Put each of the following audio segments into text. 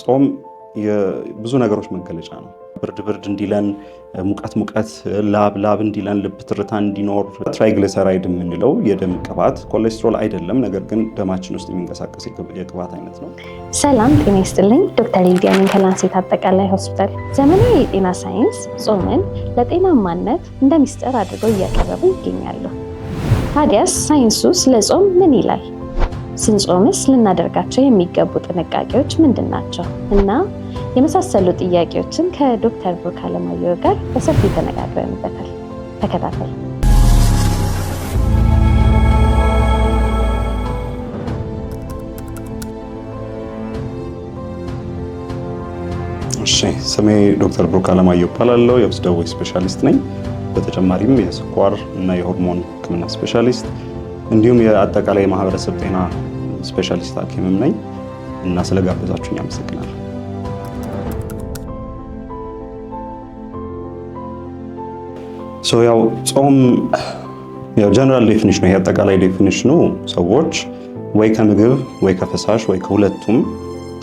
ጾም የብዙ ነገሮች መገለጫ ነው። ብርድ እንዲለን፣ ሙቀት ላብ እንዲለን፣ ልብ ትርታ እንዲኖር። ትራይግሊሰራይድ የምንለው የደም ቅባት ኮሌስትሮል አይደለም፣ ነገር ግን ደማችን ውስጥ የሚንቀሳቀስ የቅባት አይነት ነው። ሰላም ጤና ይስጥልኝ። ዶክተር ሊዲያ ነኝ ከላንሴት አጠቃላይ ሆስፒታል። ዘመናዊ የጤና ሳይንስ ጾምን ለጤናማነት እንደ ሚስጥር አድርገው እያቀረቡ ይገኛሉ። ታዲያስ ሳይንሱ ስለ ጾም ምን ይላል? ስንጾምስ ልናደርጋቸው የሚገቡ ጥንቃቄዎች ምንድን ናቸው? እና የመሳሰሉ ጥያቄዎችን ከዶክተር ብሩክ አለማየሁ ጋር በሰፊው ተነጋግረንበታል። ተከታተሉ። እሺ፣ ስሜ ዶክተር ብሩክ አለማየሁ እባላለሁ። የውስጥ ደዌ ስፔሻሊስት ነኝ። በተጨማሪም የስኳር እና የሆርሞን ሕክምና ስፔሻሊስት እንዲሁም የአጠቃላይ የማህበረሰብ ጤና ስፔሻሊስት ሐኪምም ነኝ እና ስለጋበዛችሁኝ አመሰግናለሁ። ያው ጾም ጀነራል ዴፊኒሽኑ ይሄ አጠቃላይ ዴፊኒሽኑ ሰዎች ወይ ከምግብ ወይ ከፈሳሽ ወይ ከሁለቱም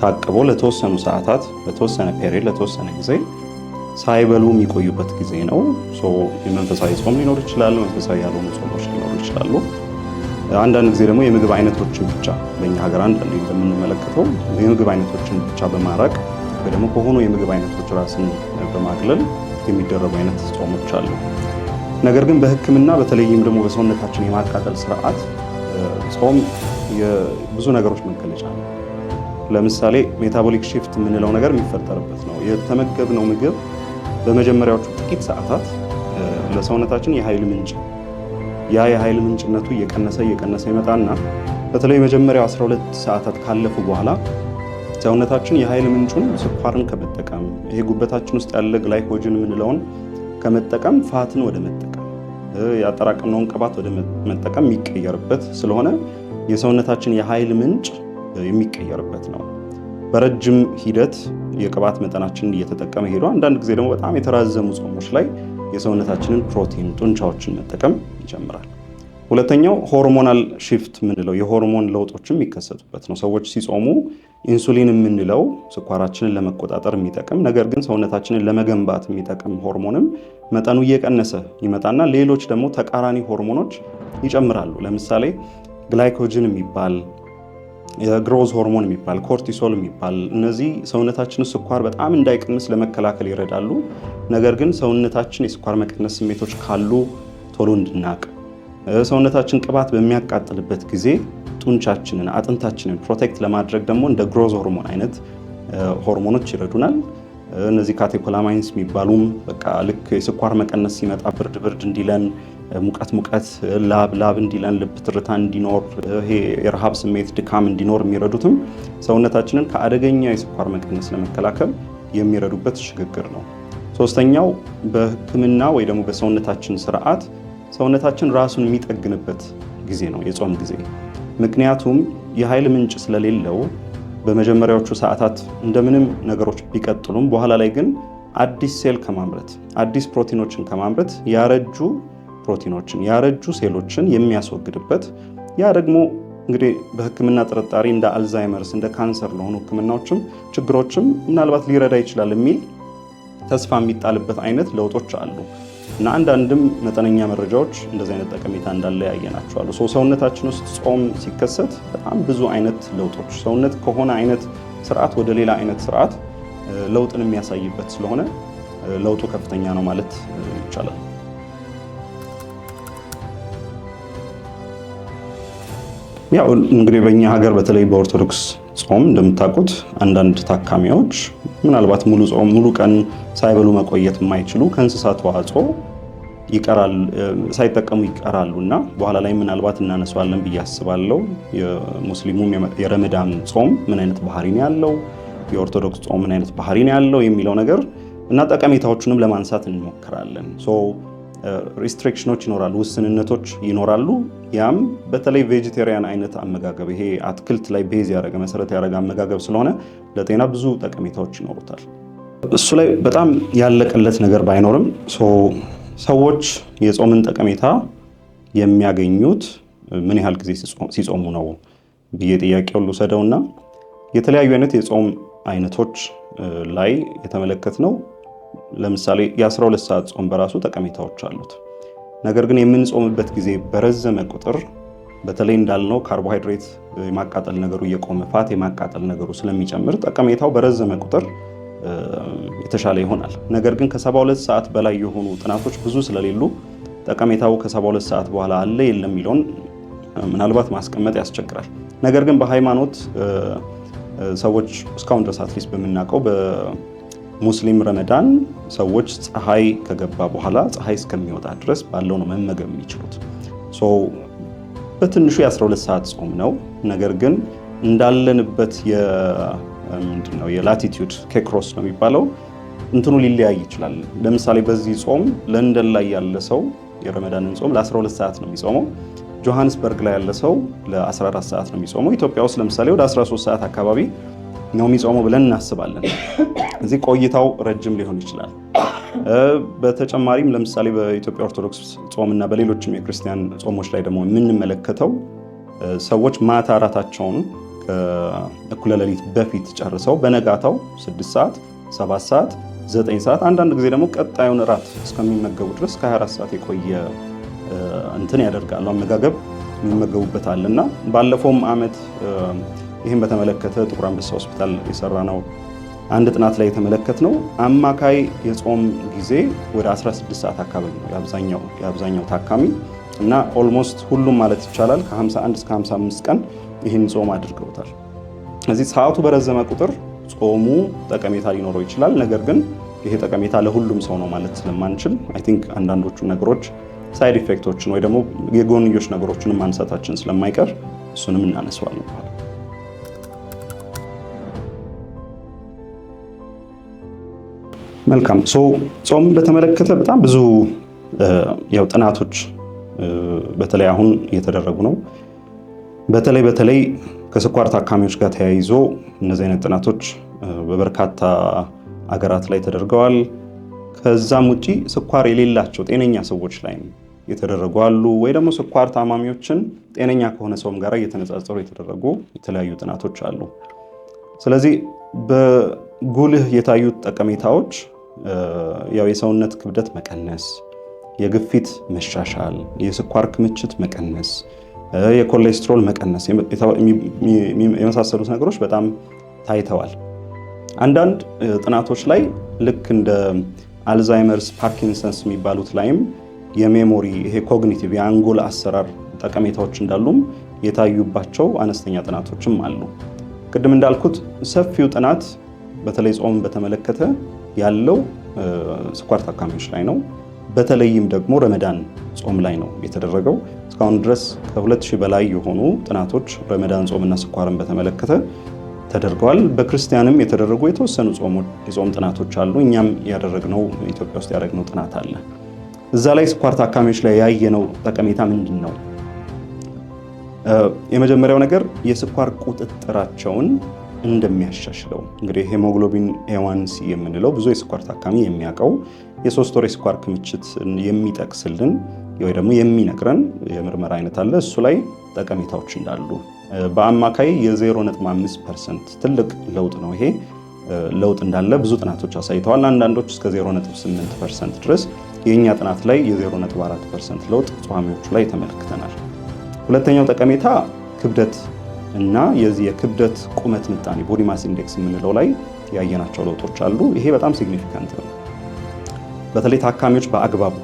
ታቅበው ለተወሰኑ ሰዓታት ለተወሰነ ፔሪድ ለተወሰነ ጊዜ ሳይበሉ የሚቆዩበት ጊዜ ነው። የመንፈሳዊ ጾም ሊኖር ይችላል፣ መንፈሳዊ ያልሆኑ ጾሞች ሊኖሩ ይችላሉ። አንዳንድ ጊዜ ደግሞ የምግብ አይነቶችን ብቻ በእኛ ሀገር አንዳንድ እንደምንመለከተው የምግብ አይነቶችን ብቻ በማራቅ ወይ ደግሞ ከሆኑ የምግብ አይነቶች ራስን በማግለል የሚደረጉ አይነት ጾሞች አሉ። ነገር ግን በሕክምና በተለይም ደግሞ በሰውነታችን የማቃጠል ስርዓት ጾም የብዙ ነገሮች መገለጫ ነው። ለምሳሌ ሜታቦሊክ ሺፍት የምንለው ነገር የሚፈጠርበት ነው። የተመገብነው ምግብ በመጀመሪያዎቹ ጥቂት ሰዓታት ለሰውነታችን የኃይል ምንጭ ያ የኃይል ምንጭነቱ እየቀነሰ ይመጣና በተለይ መጀመሪያው 12 ሰዓታት ካለፉ በኋላ ሰውነታችን የኃይል ምንጩን ስኳርን ከመጠቀም ይሄ ጉበታችን ውስጥ ያለ ግላይኮጅን የምንለውን ከመጠቀም ፋትን ወደ መጠቀም ያጠራቀምነውን ቅባት ወደ መጠቀም የሚቀየርበት ስለሆነ የሰውነታችን የኃይል ምንጭ የሚቀየርበት ነው። በረጅም ሂደት የቅባት መጠናችንን እየተጠቀመ ሄዶ አንዳንድ ጊዜ ደግሞ በጣም የተራዘሙ ጾሞች ላይ የሰውነታችንን ፕሮቲን ጡንቻዎችን መጠቀም ይጀምራል። ሁለተኛው ሆርሞናል ሺፍት የምንለው የሆርሞን ለውጦችም የሚከሰቱበት ነው። ሰዎች ሲጾሙ ኢንሱሊን የምንለው ስኳራችንን ለመቆጣጠር የሚጠቅም ነገር ግን ሰውነታችንን ለመገንባት የሚጠቅም ሆርሞንም መጠኑ እየቀነሰ ይመጣና ሌሎች ደግሞ ተቃራኒ ሆርሞኖች ይጨምራሉ። ለምሳሌ ግላይኮጅን የሚባል የግሮዝ ሆርሞን የሚባል ኮርቲሶል የሚባል እነዚህ ሰውነታችን ስኳር በጣም እንዳይቀንስ ለመከላከል ይረዳሉ። ነገር ግን ሰውነታችን የስኳር መቀነስ ስሜቶች ካሉ ቶሎ እንድናቅ ሰውነታችን ቅባት በሚያቃጥልበት ጊዜ ጡንቻችንን አጥንታችንን ፕሮቴክት ለማድረግ ደግሞ እንደ ግሮዝ ሆርሞን አይነት ሆርሞኖች ይረዱናል። እነዚህ ካቴኮላማይንስ የሚባሉም በቃ ልክ የስኳር መቀነስ ሲመጣ ብርድ እንዲለን፣ ሙቀት ላብ እንዲለን፣ ልብ ትርታ እንዲኖር፣ ይሄ የረሃብ ስሜት ድካም እንዲኖር የሚረዱትም ሰውነታችንን ከአደገኛ የስኳር መቀነስ ለመከላከል የሚረዱበት ሽግግር ነው። ሶስተኛው በሕክምና ወይ ደግሞ በሰውነታችን ስርዓት ሰውነታችን ራሱን የሚጠግንበት ጊዜ ነው የጾም ጊዜ። ምክንያቱም የኃይል ምንጭ ስለሌለው በመጀመሪያዎቹ ሰዓታት እንደምንም ነገሮች ቢቀጥሉም በኋላ ላይ ግን አዲስ ሴል ከማምረት አዲስ ፕሮቲኖችን ከማምረት ያረጁ ፕሮቲኖችን ያረጁ ሴሎችን የሚያስወግድበት ያ ደግሞ እንግዲህ በሕክምና ጥርጣሬ እንደ አልዛይመርስ እንደ ካንሰር ለሆኑ ሕክምናዎችም ችግሮችም ምናልባት ሊረዳ ይችላል የሚል ተስፋ የሚጣልበት አይነት ለውጦች አሉ እና አንዳንድም መጠነኛ መረጃዎች እንደዚህ አይነት ጠቀሜታ እንዳለ ያየናቸዋሉ። ሰውነታችን ውስጥ ጾም ሲከሰት በጣም ብዙ አይነት ለውጦች ሰውነት ከሆነ አይነት ስርዓት ወደ ሌላ አይነት ስርዓት ለውጥን የሚያሳይበት ስለሆነ ለውጡ ከፍተኛ ነው ማለት ይቻላል። ያው እንግዲህ በእኛ ሀገር በተለይ በኦርቶዶክስ ጾም እንደምታውቁት አንዳንድ ታካሚዎች ምናልባት ሙሉ ቀን ሳይበሉ መቆየት የማይችሉ ከእንስሳት ተዋጽኦ ሳይጠቀሙ ይቀራሉ እና በኋላ ላይ ምናልባት እናነሳዋለን ብዬ አስባለሁ። የሙስሊሙም የረመዳን ጾም ምን አይነት ባህሪ ነው ያለው፣ የኦርቶዶክስ ጾም ምን አይነት ባህሪ ነው ያለው የሚለው ነገር እና ጠቀሜታዎቹንም ለማንሳት እንሞክራለን። ሪስትሪክሽኖች ይኖራሉ፣ ውስንነቶች ይኖራሉ። ያም በተለይ ቬጂቴሪያን አይነት አመጋገብ ይሄ አትክልት ላይ ቤዝ ያደረገ መሰረት ያደረገ አመጋገብ ስለሆነ ለጤና ብዙ ጠቀሜታዎች ይኖሩታል። እሱ ላይ በጣም ያለቀለት ነገር ባይኖርም ሰዎች የጾምን ጠቀሜታ የሚያገኙት ምን ያህል ጊዜ ሲጾሙ ነው ብዬ ጥያቄውን ልውሰደውና የተለያዩ አይነት የጾም አይነቶች ላይ የተመለከትነው ለምሳሌ የ12 ሰዓት ጾም በራሱ ጠቀሜታዎች አሉት። ነገር ግን የምንጾምበት ጊዜ በረዘመ ቁጥር በተለይ እንዳልነው ካርቦሃይድሬት የማቃጠል ነገሩ እየቆመ ፋት የማቃጠል ነገሩ ስለሚጨምር ጠቀሜታው በረዘመ ቁጥር የተሻለ ይሆናል። ነገር ግን ከ72 ሰዓት በላይ የሆኑ ጥናቶች ብዙ ስለሌሉ ጠቀሜታው ከ72 ሰዓት በኋላ አለ የለም የሚለውን ምናልባት ማስቀመጥ ያስቸግራል። ነገር ግን በሃይማኖት ሰዎች እስካሁን ድረስ አትሊስት በምናውቀው በሙስሊም ረመዳን ሰዎች ፀሐይ ከገባ በኋላ ፀሐይ እስከሚወጣ ድረስ ባለው ነው መመገብ የሚችሉት። በትንሹ የ12 ሰዓት ጾም ነው። ነገር ግን እንዳለንበት የላቲቲዩድ ኬክሮስ ነው የሚባለው እንትኑ ሊለያይ ይችላል። ለምሳሌ በዚህ ጾም ለንደን ላይ ያለ ሰው የረመዳንን ጾም ለ12 ሰዓት ነው የሚጾመው። ጆሃንስበርግ ላይ ያለ ሰው ለ14 ሰዓት ነው የሚጾመው። ኢትዮጵያ ውስጥ ለምሳሌ ወደ 13 ሰዓት አካባቢ ነው የሚጾመው ብለን እናስባለን። እዚህ ቆይታው ረጅም ሊሆን ይችላል። በተጨማሪም ለምሳሌ በኢትዮጵያ ኦርቶዶክስ ጾምና በሌሎችም የክርስቲያን ጾሞች ላይ ደግሞ የምንመለከተው ሰዎች ማታ እራታቸውን ከእኩለ ሌሊት በፊት ጨርሰው በነጋታው 6 ሰዓት፣ 7 ሰዓት፣ 9 ሰዓት አንዳንድ ጊዜ ደግሞ ቀጣዩን እራት እስከሚመገቡ ድረስ ከ24 ሰዓት የቆየ እንትን ያደርጋሉ፣ አመጋገብ የሚመገቡበታል። እና ባለፈውም ዓመት ይህን በተመለከተ ጥቁር አንበሳ ሆስፒታል የሰራ ነው አንድ ጥናት ላይ የተመለከትነው አማካይ የጾም ጊዜ ወደ 16 ሰዓት አካባቢ ነው የአብዛኛው ታካሚ እና ኦልሞስት ሁሉም ማለት ይቻላል ከ51 እስከ 55 ቀን ይህን ጾም አድርገውታል። እዚህ ሰዓቱ በረዘመ ቁጥር ጾሙ ጠቀሜታ ሊኖረው ይችላል። ነገር ግን ይሄ ጠቀሜታ ለሁሉም ሰው ነው ማለት ስለማንችል አይ ቲንክ አንዳንዶቹ ነገሮች ሳይድ ኢፌክቶችን ወይ ደግሞ የጎንዮሽ ነገሮችን ማንሳታችን ስለማይቀር እሱንም እናነሳዋለን። መልካም ጾም በተመለከተ በጣም ብዙ ያው ጥናቶች በተለይ አሁን እየተደረጉ ነው። በተለይ ከስኳር ታካሚዎች ጋር ተያይዞ እነዚህ አይነት ጥናቶች በበርካታ አገራት ላይ ተደርገዋል። ከዛም ውጪ ስኳር የሌላቸው ጤነኛ ሰዎች ላይ የተደረጉ አሉ፣ ወይ ደግሞ ስኳር ታማሚዎችን ጤነኛ ከሆነ ሰውም ጋር እየተነጻጸሩ የተደረጉ የተለያዩ ጥናቶች አሉ። ስለዚህ በጉልህ የታዩት ጠቀሜታዎች ያው የሰውነት ክብደት መቀነስ፣ የግፊት መሻሻል፣ የስኳር ክምችት መቀነስ፣ የኮሌስትሮል መቀነስ የመሳሰሉት ነገሮች በጣም ታይተዋል። አንዳንድ ጥናቶች ላይ ልክ እንደ አልዛይመርስ፣ ፓርኪንሰንስ የሚባሉት ላይም የሜሞሪ ይሄ ኮግኒቲቭ የአንጎል አሰራር ጠቀሜታዎች እንዳሉም የታዩባቸው አነስተኛ ጥናቶችም አሉ። ቅድም እንዳልኩት ሰፊው ጥናት በተለይ ጾምን በተመለከተ ያለው ስኳር ታካሚዎች ላይ ነው። በተለይም ደግሞ ረመዳን ጾም ላይ ነው የተደረገው። እስካሁን ድረስ ከ2000 በላይ የሆኑ ጥናቶች ረመዳን ጾምና ስኳርን በተመለከተ ተደርገዋል። በክርስቲያንም የተደረጉ የተወሰኑ የጾም ጥናቶች አሉ። እኛም ያደረግነው ኢትዮጵያ ውስጥ ያደረግነው ጥናት አለ። እዛ ላይ ስኳር ታካሚዎች ላይ ያየነው ጠቀሜታ ምንድን ነው? የመጀመሪያው ነገር የስኳር ቁጥጥራቸውን እንደሚያሻሽለው። እንግዲህ ሄሞግሎቢን ኤዋንሲ የምንለው ብዙ የስኳር ታካሚ የሚያውቀው የ3 ወር የስኳር ክምችት የሚጠቅስልን ወይ ደግሞ የሚነግረን የምርመራ አይነት አለ። እሱ ላይ ጠቀሜታዎች እንዳሉ በአማካይ የ0.5% ትልቅ ለውጥ ነው። ይሄ ለውጥ እንዳለ ብዙ ጥናቶች አሳይተዋል። አንዳንዶች እስከ 0.8% ድረስ፣ የእኛ ጥናት ላይ የ0.4% ለውጥ ጿሚዎቹ ላይ ተመልክተናል። ሁለተኛው ጠቀሜታ ክብደት እና የዚህ የክብደት ቁመት ምጣኔ ቦዲ ማስ ኢንዴክስ የምንለው ላይ ያየናቸው ለውጦች አሉ። ይሄ በጣም ሲግኒፊካንት ነው። በተለይ ታካሚዎች በአግባቡ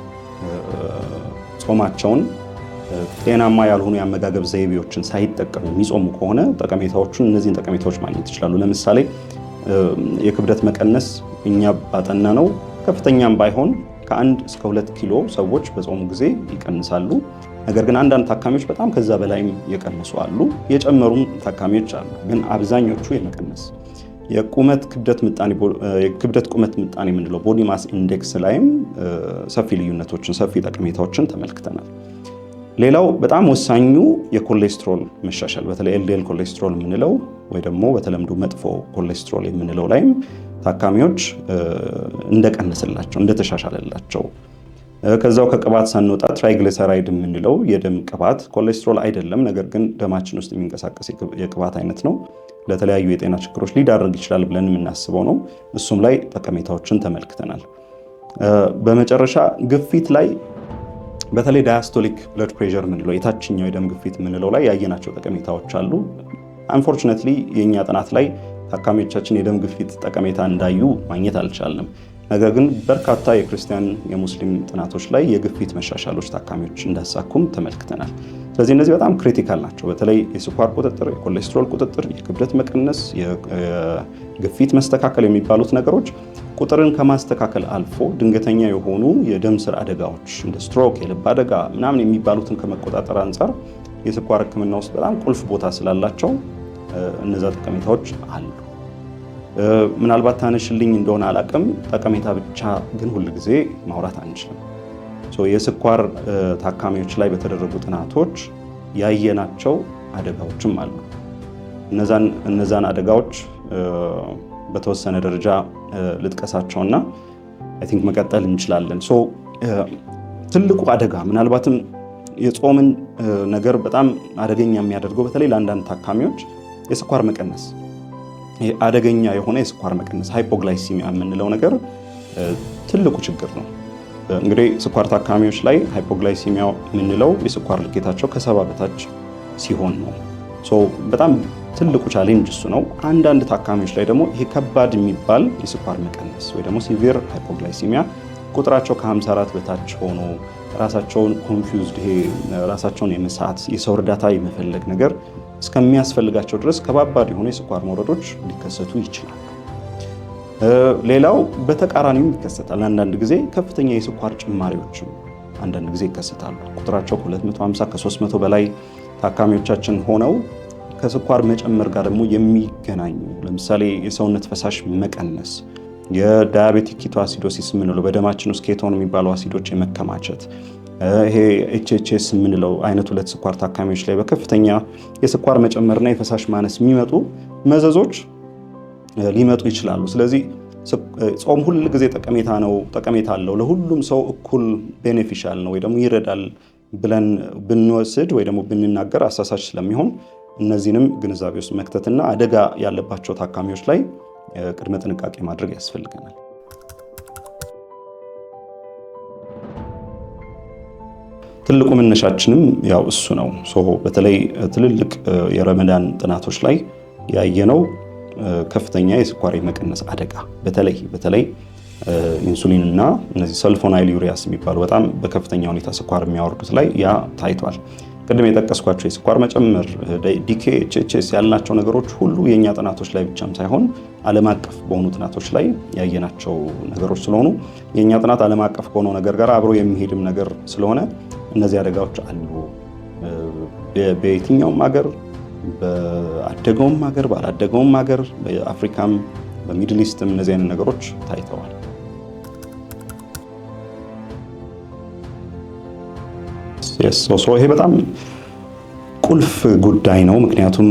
ጾማቸውን ጤናማ ያልሆኑ የአመጋገብ ዘይቤዎችን ሳይጠቀሙ የሚጾሙ ከሆነ እነዚህን ጠቀሜታዎች ማግኘት ይችላሉ። ለምሳሌ የክብደት መቀነስ እኛ ባጠና ነው ከፍተኛም ባይሆን ከ1 እስከ 2 ኪሎ ሰዎች በጾሙ ጊዜ ይቀንሳሉ። ነገር ግን አንዳንድ ታካሚዎች በጣም ከዛ በላይም የቀነሱ አሉ፣ የጨመሩም ታካሚዎች አሉ። ግን አብዛኞቹ የመቀነስ የክብደት ቁመት ምጣኔ የምንለው ቦዲ ማስ ኢንዴክስ ላይም ሰፊ ልዩነቶችን ሰፊ ጠቀሜታዎችን ተመልክተናል። ሌላው በጣም ወሳኙ የኮሌስትሮል መሻሻል በተለይ ኤልዲኤል ኮሌስትሮል የምንለው ወይ ደግሞ በተለምዶ መጥፎ ኮሌስትሮል የምንለው ላይም ታካሚዎች እንደቀነሰላቸው እንደተሻሻለላቸው። ከዛው ከቅባት ሳንወጣ ትራይግሊሰራይድ የምንለው የደም ቅባት ኮሌስትሮል አይደለም፣ ነገር ግን ደማችን ውስጥ የሚንቀሳቀስ የቅባት አይነት ነው። ለተለያዩ የጤና ችግሮች ሊዳርግ ይችላል ብለን የምናስበው ነው። እሱም ላይ ጠቀሜታዎችን ተመልክተናል። በመጨረሻ ግፊት ላይ በተለይ ዳያስቶሊክ ብለድ ፕሬሸር የምንለው የታችኛው የደም ግፊት የምንለው ላይ ያየናቸው ጠቀሜታዎች አሉ። አንፎርቹኔትሊ የእኛ ጥናት ላይ ታካሚዎቻችን የደም ግፊት ጠቀሜታ እንዳዩ ማግኘት አልቻልንም። ነገር ግን በርካታ የክርስቲያን የሙስሊም ጥናቶች ላይ የግፊት መሻሻሎች ታካሚዎች እንዳሳኩም ተመልክተናል። ስለዚህ እነዚህ በጣም ክሪቲካል ናቸው። በተለይ የስኳር ቁጥጥር፣ የኮሌስትሮል ቁጥጥር፣ የክብደት መቀነስ፣ የግፊት መስተካከል የሚባሉት ነገሮች ቁጥርን ከማስተካከል አልፎ ድንገተኛ የሆኑ የደም ስር አደጋዎች እንደ ስትሮክ፣ የልብ አደጋ ምናምን የሚባሉትን ከመቆጣጠር አንጻር የስኳር ሕክምና ውስጥ በጣም ቁልፍ ቦታ ስላላቸው እነዛ ጠቀሜታዎች አሉ። ምናልባት ታነሽልኝ እንደሆነ አላቅም፣ ጠቀሜታ ብቻ ግን ሁል ጊዜ ማውራት አንችልም። የስኳር ታካሚዎች ላይ በተደረጉ ጥናቶች ያየናቸው አደጋዎችም አሉ። እነዛን አደጋዎች በተወሰነ ደረጃ ልጥቀሳቸውና አይ ቲንክ መቀጠል እንችላለን። ትልቁ አደጋ ምናልባትም የጾምን ነገር በጣም አደገኛ የሚያደርገው በተለይ ለአንዳንድ ታካሚዎች የስኳር መቀነስ፣ አደገኛ የሆነ የስኳር መቀነስ ሃይፖግላይሲሚያ የምንለው ነገር ትልቁ ችግር ነው። እንግዲህ ስኳር ታካሚዎች ላይ ሃይፖግላይሲሚያ የምንለው የስኳር ልኬታቸው ከ70 በታች ሲሆን ነው። በጣም ትልቁ ቻሌንጅ እሱ ነው። አንዳንድ ታካሚዎች ላይ ደግሞ ይሄ ከባድ የሚባል የስኳር መቀነስ ወይ ደግሞ ሲቪር ሃይፖግላይሲሚያ ቁጥራቸው ከ54 በታች ሆኖ ራሳቸውን ኮንፊውዝድ፣ ይሄ ራሳቸውን የመሳት የሰው እርዳታ የመፈለግ ነገር እስከሚያስፈልጋቸው ድረስ ከባባድ የሆኑ የስኳር መውረዶች ሊከሰቱ ይችላል። ሌላው በተቃራኒው ይከሰታል። አንዳንድ ጊዜ ከፍተኛ የስኳር ጭማሪዎችም አንዳንድ ጊዜ ይከሰታሉ። ቁጥራቸው ከ250 ከ300 በላይ ታካሚዎቻችን ሆነው ከስኳር መጨመር ጋር ደግሞ የሚገናኙ ለምሳሌ የሰውነት ፈሳሽ መቀነስ፣ የዳያቤቲክ ኪቶ አሲዶሲስ የምንለው በደማችን ውስጥ ኬቶን የሚባሉ አሲዶች የመከማቸት፣ ይሄ ኤችኤችኤስ የምንለው አይነት 2 ስኳር ታካሚዎች ላይ በከፍተኛ የስኳር መጨመርና የፈሳሽ ማነስ የሚመጡ መዘዞች ሊመጡ ይችላሉ። ስለዚህ ጾም ሁል ጊዜ ጠቀሜታ አለው፣ ለሁሉም ሰው እኩል ቤኔፊሻል ነው ወይ ደግሞ ይረዳል ብለን ብንወስድ ወይ ደግሞ ብንናገር አሳሳች ስለሚሆን እነዚህንም ግንዛቤ ውስጥ መክተትና አደጋ ያለባቸው ታካሚዎች ላይ ቅድመ ጥንቃቄ ማድረግ ያስፈልገናል። ትልቁ መነሻችንም ያው እሱ ነው። በተለይ ትልልቅ የረመዳን ጥናቶች ላይ ያየነው ከፍተኛ የስኳር የመቀነስ አደጋ በተለይ ኢንሱሊን እና እነዚህ ሰልፎናይል ዩሪያስ የሚባሉ በጣም በከፍተኛ ሁኔታ ስኳር የሚያወርዱት ላይ ያ ታይቷል። ቅድም የጠቀስኳቸው የስኳር መጨመር፣ ዲኬ፣ ኤችኤችኤስ ያልናቸው ነገሮች ሁሉ የእኛ ጥናቶች ላይ ብቻም ሳይሆን ዓለም አቀፍ በሆኑ ጥናቶች ላይ ያየናቸው ነገሮች ስለሆኑ የእኛ ጥናት ዓለም አቀፍ ከሆነው ነገር ጋር አብሮ የሚሄድም ነገር ስለሆነ እነዚህ አደጋዎች አሉ። በየትኛውም ሀገር፣ በአደገውም ሀገር፣ ባላደገውም ሀገር፣ በአፍሪካም በሚድል ኢስትም እነዚህ አይነት ነገሮች ታይተዋል። ይሄ በጣም ቁልፍ ጉዳይ ነው። ምክንያቱም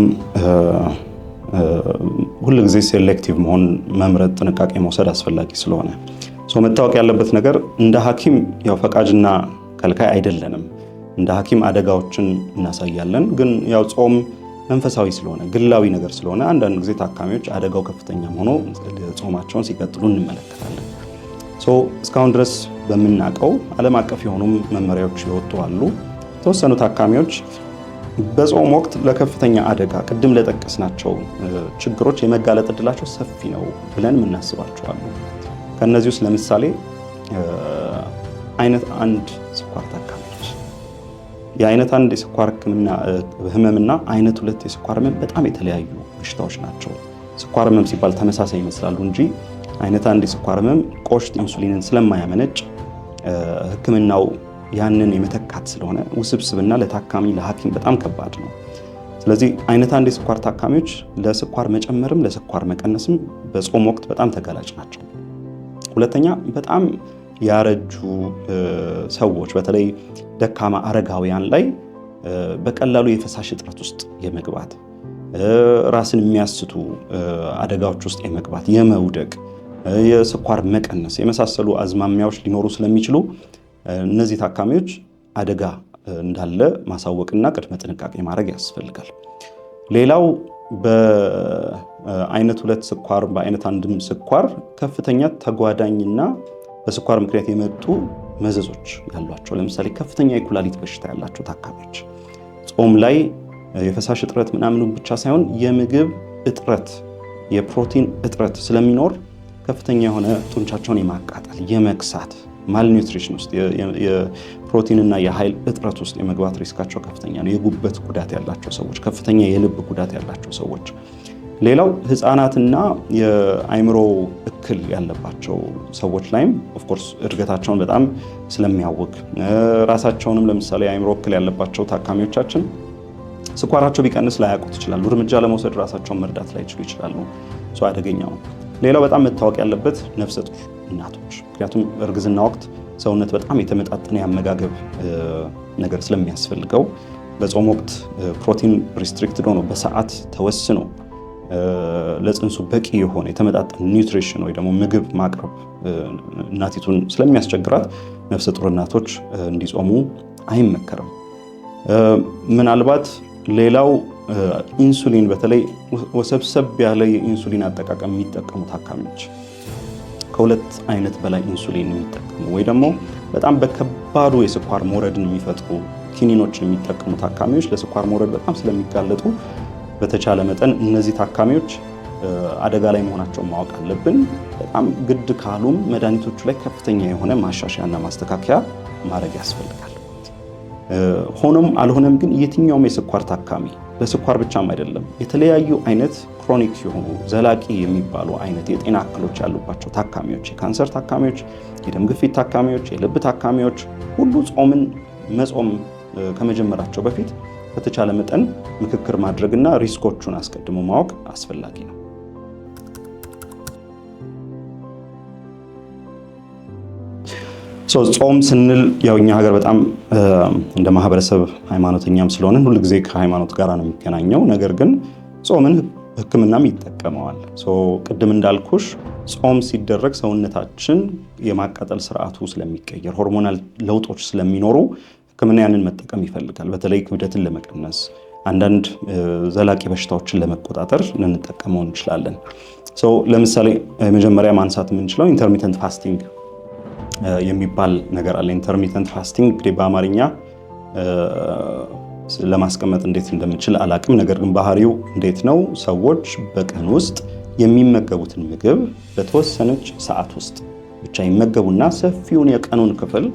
ሁል ጊዜ ሴሌክቲቭ መሆን፣ መምረጥ፣ ጥንቃቄ መውሰድ አስፈላጊ ስለሆነ መታወቅ ያለበት ነገር እንደ ሐኪም ያው ፈቃጅና ከልካይ አይደለንም። እንደ ሐኪም አደጋዎችን እናሳያለን። ግን ያው ጾም መንፈሳዊ ስለሆነ ግላዊ ነገር ስለሆነ አንዳንድ ጊዜ ታካሚዎች አደጋው ከፍተኛ ሆኖ ጾማቸውን ሲቀጥሉ እንመለከታለን። እስካሁን ድረስ በምናውቀው ዓለም አቀፍ የሆኑም መመሪያዎች ይወጡ አሉ። የተወሰኑ ታካሚዎች በጾም ወቅት ለከፍተኛ አደጋ ቅድም ለጠቀስናቸው ችግሮች የመጋለጥ እድላቸው ሰፊ ነው ብለን የምናስባቸው አሉ። ከእነዚህ ውስጥ ለምሳሌ አይነት 1 ስኳር ታካሚዎች፣ የአይነት 1 የስኳር ህመምና አይነት 2 የስኳር ህመም በጣም የተለያዩ በሽታዎች ናቸው። ስኳር ህመም ሲባል ተመሳሳይ ይመስላሉ እንጂ አይነት 1 የስኳር ህመም ቆሽት ኢንሱሊንን ስለማያመነጭ ህክምናው ያንን የመተካት ስለሆነ ውስብስብና ለታካሚ ለሐኪም በጣም ከባድ ነው። ስለዚህ አይነት 1 የስኳር ታካሚዎች ለስኳር መጨመርም ለስኳር መቀነስም በጾም ወቅት በጣም ተጋላጭ ናቸው። ሁለተኛ በጣም ያረጁ ሰዎች በተለይ ደካማ አረጋውያን ላይ በቀላሉ የፈሳሽ እጥረት ውስጥ የመግባት ራስን የሚያስቱ አደጋዎች ውስጥ የመግባት የመውደቅ የስኳር መቀነስ የመሳሰሉ አዝማሚያዎች ሊኖሩ ስለሚችሉ እነዚህ ታካሚዎች አደጋ እንዳለ ማሳወቅና ቅድመ ጥንቃቄ ማድረግ ያስፈልጋል። ሌላው በአይነት 2 ስኳር በአይነት 1 ስኳር ከፍተኛ ተጓዳኝና በስኳር ምክንያት የመጡ መዘዞች ያሏቸው ለምሳሌ ከፍተኛ የኩላሊት በሽታ ያላቸው ታካሚዎች ጾም ላይ የፈሳሽ እጥረት ምናምን ብቻ ሳይሆን የምግብ እጥረት የፕሮቲን እጥረት ስለሚኖር ከፍተኛ የሆነ ጡንቻቸውን የማቃጠል የመክሳት ማልኒውትሪሽን ውስጥ የፕሮቲን እና የኃይል እጥረት ውስጥ የመግባት ሪስካቸው ከፍተኛ ነው። የጉበት ጉዳት ያላቸው ሰዎች፣ ከፍተኛ የልብ ጉዳት ያላቸው ሰዎች፣ ሌላው ህፃናትና የአይምሮ እክል ያለባቸው ሰዎች ላይም ኦፍኮርስ እድገታቸውን በጣም ስለሚያውቅ ራሳቸውንም ለምሳሌ የአይምሮ እክል ያለባቸው ታካሚዎቻችን ስኳራቸው ቢቀንስ ላያውቁት ይችላሉ። እርምጃ ለመውሰድ ራሳቸውን መርዳት ላይችሉ ይችላሉ። እሱ አደገኛ ነው። ሌላው በጣም መታወቅ ያለበት ነፍሰ ጡር እናቶች፣ ምክንያቱም እርግዝና ወቅት ሰውነት በጣም የተመጣጠነ የአመጋገብ ነገር ስለሚያስፈልገው በጾም ወቅት ፕሮቲን ሪስትሪክትድ ሆኖ በሰዓት ተወስኖ ለጽንሱ በቂ የሆነ የተመጣጠነ ኒውትሪሽን ወይ ደግሞ ምግብ ማቅረብ እናቲቱን ስለሚያስቸግራት ነፍሰ ጡር እናቶች እንዲጾሙ አይመከርም። ምናልባት ሌላው ኢንሱሊን በተለይ ወሰብሰብ ያለ የኢንሱሊን አጠቃቀም የሚጠቀሙ ታካሚዎች ከሁለት አይነት በላይ ኢንሱሊን የሚጠቀሙ ወይ ደግሞ በጣም በከባዱ የስኳር መውረድን የሚፈጥሩ ኪኒኖችን የሚጠቀሙ ታካሚዎች ለስኳር መውረድ በጣም ስለሚጋለጡ በተቻለ መጠን እነዚህ ታካሚዎች አደጋ ላይ መሆናቸውን ማወቅ አለብን። በጣም ግድ ካሉም መድኃኒቶቹ ላይ ከፍተኛ የሆነ ማሻሻያና ማስተካከያ ማድረግ ያስፈልጋል። ሆኖም አልሆነም ግን የትኛውም የስኳር ታካሚ ለስኳር ብቻም አይደለም የተለያዩ አይነት ክሮኒክ የሆኑ ዘላቂ የሚባሉ አይነት የጤና እክሎች ያሉባቸው ታካሚዎች፣ የካንሰር ታካሚዎች፣ የደም ግፊት ታካሚዎች፣ የልብ ታካሚዎች ሁሉ ጾምን መጾም ከመጀመራቸው በፊት በተቻለ መጠን ምክክር ማድረግና ሪስኮቹን አስቀድሞ ማወቅ አስፈላጊ ነው። ጾም ስንል ያው እኛ ሀገር በጣም እንደ ማህበረሰብ ሃይማኖተኛም ስለሆነ ሁሉ ጊዜ ከሃይማኖት ጋር ነው የሚገናኘው። ነገር ግን ጾምን ሕክምናም ይጠቀመዋል። ቅድም እንዳልኩሽ ጾም ሲደረግ ሰውነታችን የማቃጠል ስርዓቱ ስለሚቀየር ሆርሞናል ለውጦች ስለሚኖሩ ሕክምና ያንን መጠቀም ይፈልጋል። በተለይ ክብደትን ለመቀነስ አንዳንድ ዘላቂ በሽታዎችን ለመቆጣጠር ልንጠቀመው እንችላለን። ለምሳሌ መጀመሪያ ማንሳት የምንችለው ኢንተርሚተንት ፋስቲንግ የሚባል ነገር አለ። ኢንተርሚተንት ፋስቲንግ እንግዲህ በአማርኛ ለማስቀመጥ እንዴት እንደምችል አላቅም። ነገር ግን ባህሪው እንዴት ነው? ሰዎች በቀን ውስጥ የሚመገቡትን ምግብ በተወሰነች ሰዓት ውስጥ ብቻ ይመገቡና ሰፊውን የቀኑን ክፍል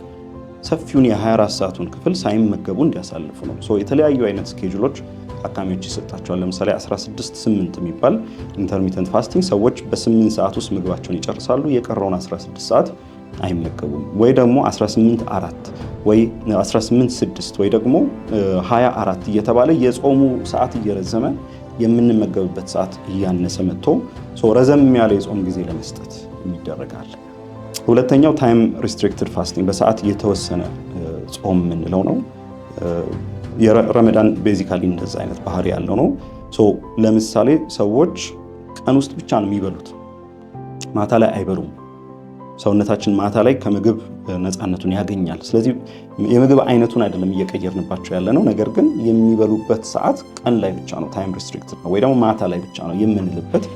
ሰፊውን የ24 ሰዓቱን ክፍል ሳይመገቡ እንዲያሳልፉ ነው። የተለያዩ አይነት ስኬጁሎች ታካሚዎች ይሰጣቸዋል። ለምሳሌ 16-8 የሚባል ኢንተርሚተንት ፋስቲንግ ሰዎች በ8 ሰዓት ውስጥ ምግባቸውን ይጨርሳሉ። የቀረውን 16 ሰዓት አይመገቡም። ወይ ደግሞ 18-4 ወይ 18-6 ወይ ደግሞ 24 እየተባለ የጾሙ ሰዓት እየረዘመ የምንመገብበት ሰዓት እያነሰ መጥቶ ረዘም ያለ የጾም ጊዜ ለመስጠት ይደረጋል። ሁለተኛው ታይም ሪስትሪክትድ ፋስቲንግ በሰዓት የተወሰነ ጾም የምንለው ነው። የረመዳን ቤዚካሊ እንደዛ አይነት ባህሪ ያለው ነው። ለምሳሌ ሰዎች ቀን ውስጥ ብቻ ነው የሚበሉት፣ ማታ ላይ አይበሉም። ሰውነታችን ማታ ላይ ከምግብ ነፃነቱን ያገኛል። ስለዚህ የምግብ አይነቱን አይደለም እየቀየርንባቸው ያለ ነው። ነገር ግን የሚበሉበት ሰዓት ቀን ላይ ብቻ ነው፣ ታይም ሪስትሪክትድ ነው፣ ወይ ደግሞ ማታ ላይ ብቻ ነው የምንልበት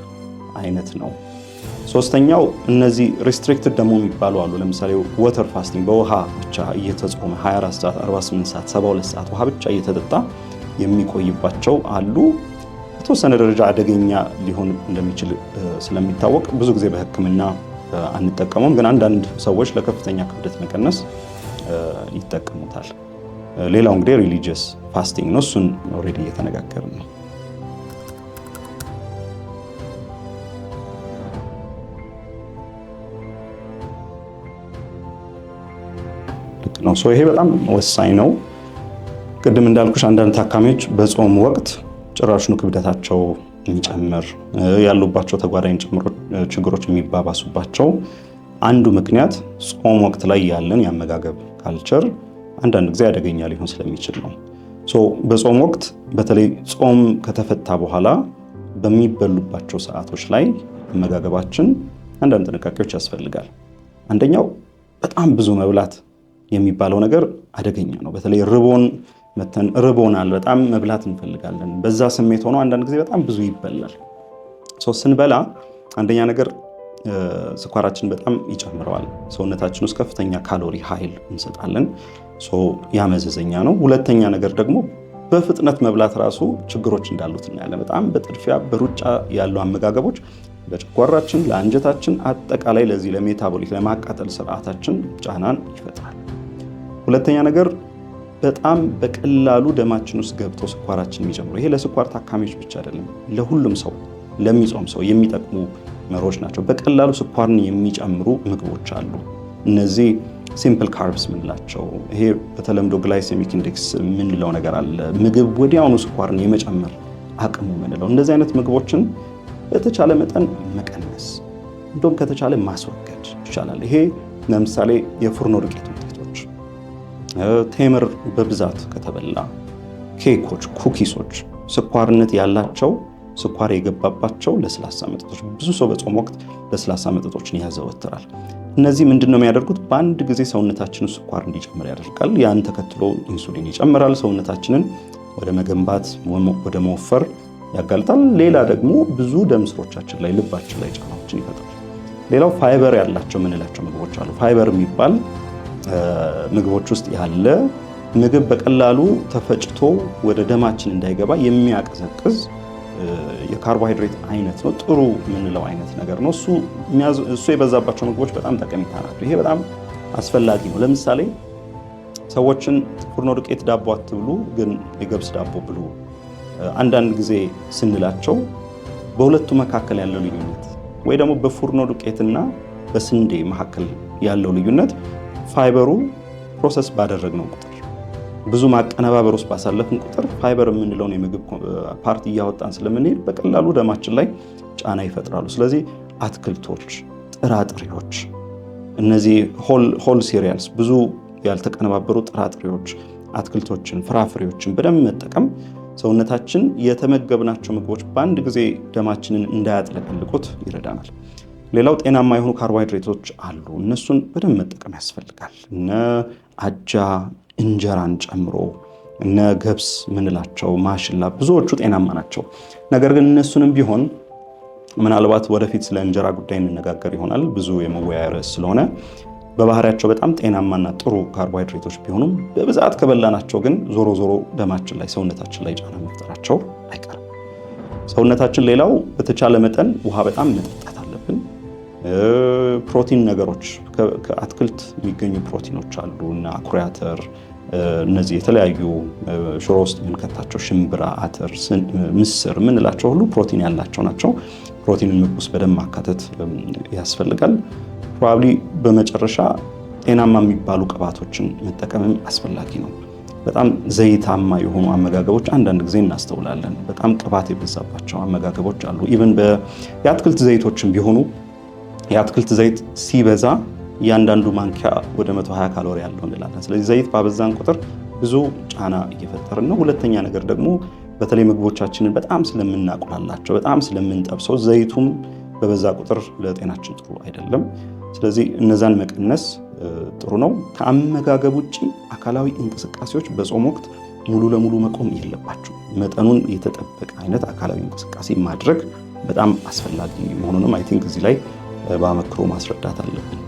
አይነት ነው። ሶስተኛው እነዚህ ሪስትሪክትድ ደግሞ የሚባሉ አሉ። ለምሳሌ ወተር ፋስቲንግ በውሃ ብቻ እየተጾመ 24 ሰዓት፣ 48 ሰዓት፣ 72 ሰዓት ውሃ ብቻ እየተጠጣ የሚቆይባቸው አሉ። በተወሰነ ደረጃ አደገኛ ሊሆን እንደሚችል ስለሚታወቅ ብዙ ጊዜ በሕክምና አንጠቀመውም። ግን አንዳንድ ሰዎች ለከፍተኛ ክብደት መቀነስ ይጠቀሙታል። ሌላው እንግዲህ ሪሊጂየስ ፋስቲንግ ነው። እሱን ኦልሬዲ እየተነጋገርን ነው። ልክ ነው። ይሄ በጣም ወሳኝ ነው። ቅድም እንዳልኩሽ አንዳንድ ታካሚዎች በጾም ወቅት ጭራሽኑ ክብደታቸው የሚጨምር ያሉባቸው ተጓዳኝ ችግሮች የሚባባሱባቸው አንዱ ምክንያት ጾም ወቅት ላይ ያለን የአመጋገብ ካልቸር አንዳንድ ጊዜ አደገኛ ሊሆን ስለሚችል ነው። በጾም ወቅት በተለይ ጾም ከተፈታ በኋላ በሚበሉባቸው ሰዓቶች ላይ አመጋገባችን አንዳንድ ጥንቃቄዎች ያስፈልጋል። አንደኛው በጣም ብዙ መብላት የሚባለው ነገር አደገኛ ነው። በተለይ ርቦን መተን ርቦናል፣ በጣም መብላት እንፈልጋለን። በዛ ስሜት ሆኖ አንዳንድ ጊዜ በጣም ብዙ ይበላል። ስንበላ አንደኛ ነገር ስኳራችን በጣም ይጨምረዋል። ሰውነታችን ውስጥ ከፍተኛ ካሎሪ ኃይል እንሰጣለን። ያ መዘዘኛ ነው። ሁለተኛ ነገር ደግሞ በፍጥነት መብላት ራሱ ችግሮች እንዳሉት እናያለን። በጣም በጥድፊያ በሩጫ ያሉ አመጋገቦች ለጨጓራችን፣ ለአንጀታችን፣ አጠቃላይ ለዚህ ለሜታቦሊክ ለማቃጠል ስርዓታችን ጫናን ይፈጥራል። ሁለተኛ ነገር በጣም በቀላሉ ደማችን ውስጥ ገብቶ ስኳራችን የሚጨምሩ፣ ይሄ ለስኳር ታካሚዎች ብቻ አይደለም፣ ለሁሉም ሰው ለሚጾም ሰው የሚጠቅሙ መሮች ናቸው። በቀላሉ ስኳርን የሚጨምሩ ምግቦች አሉ። እነዚህ ሲምፕል ካርብስ ምንላቸው፣ ይሄ በተለምዶ ግላይሴሚክ ኢንዴክስ ምንለው ነገር አለ። ምግብ ወዲያውኑ ስኳርን የመጨመር አቅሙ ምንለው። እንደዚህ አይነት ምግቦችን በተቻለ መጠን መቀነስ፣ እንደውም ከተቻለ ማስወገድ ይቻላል። ይሄ ለምሳሌ የፉርኖ ዱቄት ውጤቶች፣ ቴምር በብዛት ከተበላ፣ ኬኮች፣ ኩኪሶች፣ ስኳርነት ያላቸው ስኳር የገባባቸው ለስላሳ መጠጦች። ብዙ ሰው በጾም ወቅት ለስላሳ መጠጦችን ያዘወትራል። እነዚህ ምንድነው የሚያደርጉት? በአንድ ጊዜ ሰውነታችንን ስኳር እንዲጨምር ያደርጋል። ያን ተከትሎ ኢንሱሊን ይጨምራል። ሰውነታችንን ወደ መገንባት ወደ መወፈር ያጋልጣል። ሌላ ደግሞ ብዙ ደም ስሮቻችን ላይ ልባችን ላይ ጫናዎችን ይፈጥራል። ሌላው ፋይበር ያላቸው ምንላቸው ምግቦች አሉ። ፋይበር የሚባል ምግቦች ውስጥ ያለ ምግብ በቀላሉ ተፈጭቶ ወደ ደማችን እንዳይገባ የሚያቀዘቅዝ የካርቦሃይድሬት አይነት ነው። ጥሩ የምንለው አይነት ነገር ነው። እሱ የበዛባቸው ምግቦች በጣም ጠቀሜታ ናቸው። ይሄ በጣም አስፈላጊ ነው። ለምሳሌ ሰዎችን ፉርኖ ዱቄት ዳቦ አትብሉ፣ ግን የገብስ ዳቦ ብሉ አንዳንድ ጊዜ ስንላቸው በሁለቱ መካከል ያለው ልዩነት ወይ ደግሞ በፉርኖ ዱቄትና በስንዴ መካከል ያለው ልዩነት ፋይበሩ ፕሮሰስ ባደረግነው ቁጥር ብዙ ማቀነባበር ውስጥ ባሳለፍን ቁጥር ፋይበር የምንለውን የምግብ ፓርቲ እያወጣን ስለምንሄድ በቀላሉ ደማችን ላይ ጫና ይፈጥራሉ። ስለዚህ አትክልቶች፣ ጥራጥሬዎች፣ እነዚህ ሆል ሲሪያልስ ብዙ ያልተቀነባበሩ ጥራጥሬዎች፣ አትክልቶችን፣ ፍራፍሬዎችን በደንብ መጠቀም ሰውነታችን የተመገብናቸው ምግቦች በአንድ ጊዜ ደማችንን እንዳያጥለቀልቁት ይረዳናል። ሌላው ጤናማ የሆኑ ካርቦሃይድሬቶች አሉ። እነሱን በደንብ መጠቀም ያስፈልጋል። እነ አጃ፣ እንጀራን ጨምሮ እነ ገብስ ምንላቸው፣ ማሽላ ብዙዎቹ ጤናማ ናቸው። ነገር ግን እነሱንም ቢሆን ምናልባት ወደፊት ስለ እንጀራ ጉዳይ እንነጋገር ይሆናል፣ ብዙ የመወያያ ርዕስ ስለሆነ በባህሪያቸው በጣም ጤናማና ጥሩ ካርቦሃይድሬቶች ቢሆኑም በብዛት ከበላናቸው ግን ዞሮ ዞሮ ደማችን ላይ ሰውነታችን ላይ ጫና መፍጠራቸው አይቀርም። ሰውነታችን ሌላው በተቻለ መጠን ውሃ በጣም መጠጣት አለብን። ፕሮቲን ነገሮች ከአትክልት የሚገኙ ፕሮቲኖች አሉ እና አኩሪ አተር፣ እነዚህ የተለያዩ ሽሮ ውስጥ የምንከታቸው ሽምብራ፣ አተር፣ ምስር የምንላቸው ሁሉ ፕሮቲን ያላቸው ናቸው። ፕሮቲንን ምግብ ውስጥ በደንብ ማካተት ያስፈልጋል። ፕሮባብሊ በመጨረሻ ጤናማ የሚባሉ ቅባቶችን መጠቀምም አስፈላጊ ነው። በጣም ዘይታማ የሆኑ አመጋገቦች አንዳንድ ጊዜ እናስተውላለን። በጣም ቅባት የበዛባቸው አመጋገቦች አሉ። ኢቭን የአትክልት ዘይቶችን ቢሆኑ የአትክልት ዘይት ሲበዛ እያንዳንዱ ማንኪያ ወደ 120 ካሎሪ ያለው እንላለን። ስለዚህ ዘይት ባበዛን ቁጥር ብዙ ጫና እየፈጠርን ነው። ሁለተኛ ነገር ደግሞ በተለይ ምግቦቻችንን በጣም ስለምናቁላላቸው፣ በጣም ስለምንጠብሰው ዘይቱም በበዛ ቁጥር ለጤናችን ጥሩ አይደለም። ስለዚህ እነዛን መቀነስ ጥሩ ነው። ከአመጋገብ ውጭ አካላዊ እንቅስቃሴዎች በጾም ወቅት ሙሉ ለሙሉ መቆም የለባቸው። መጠኑን የተጠበቀ አይነት አካላዊ እንቅስቃሴ ማድረግ በጣም አስፈላጊ መሆኑንም አይ ቲንክ እዚህ ላይ በአመክሮ ማስረዳት አለብን።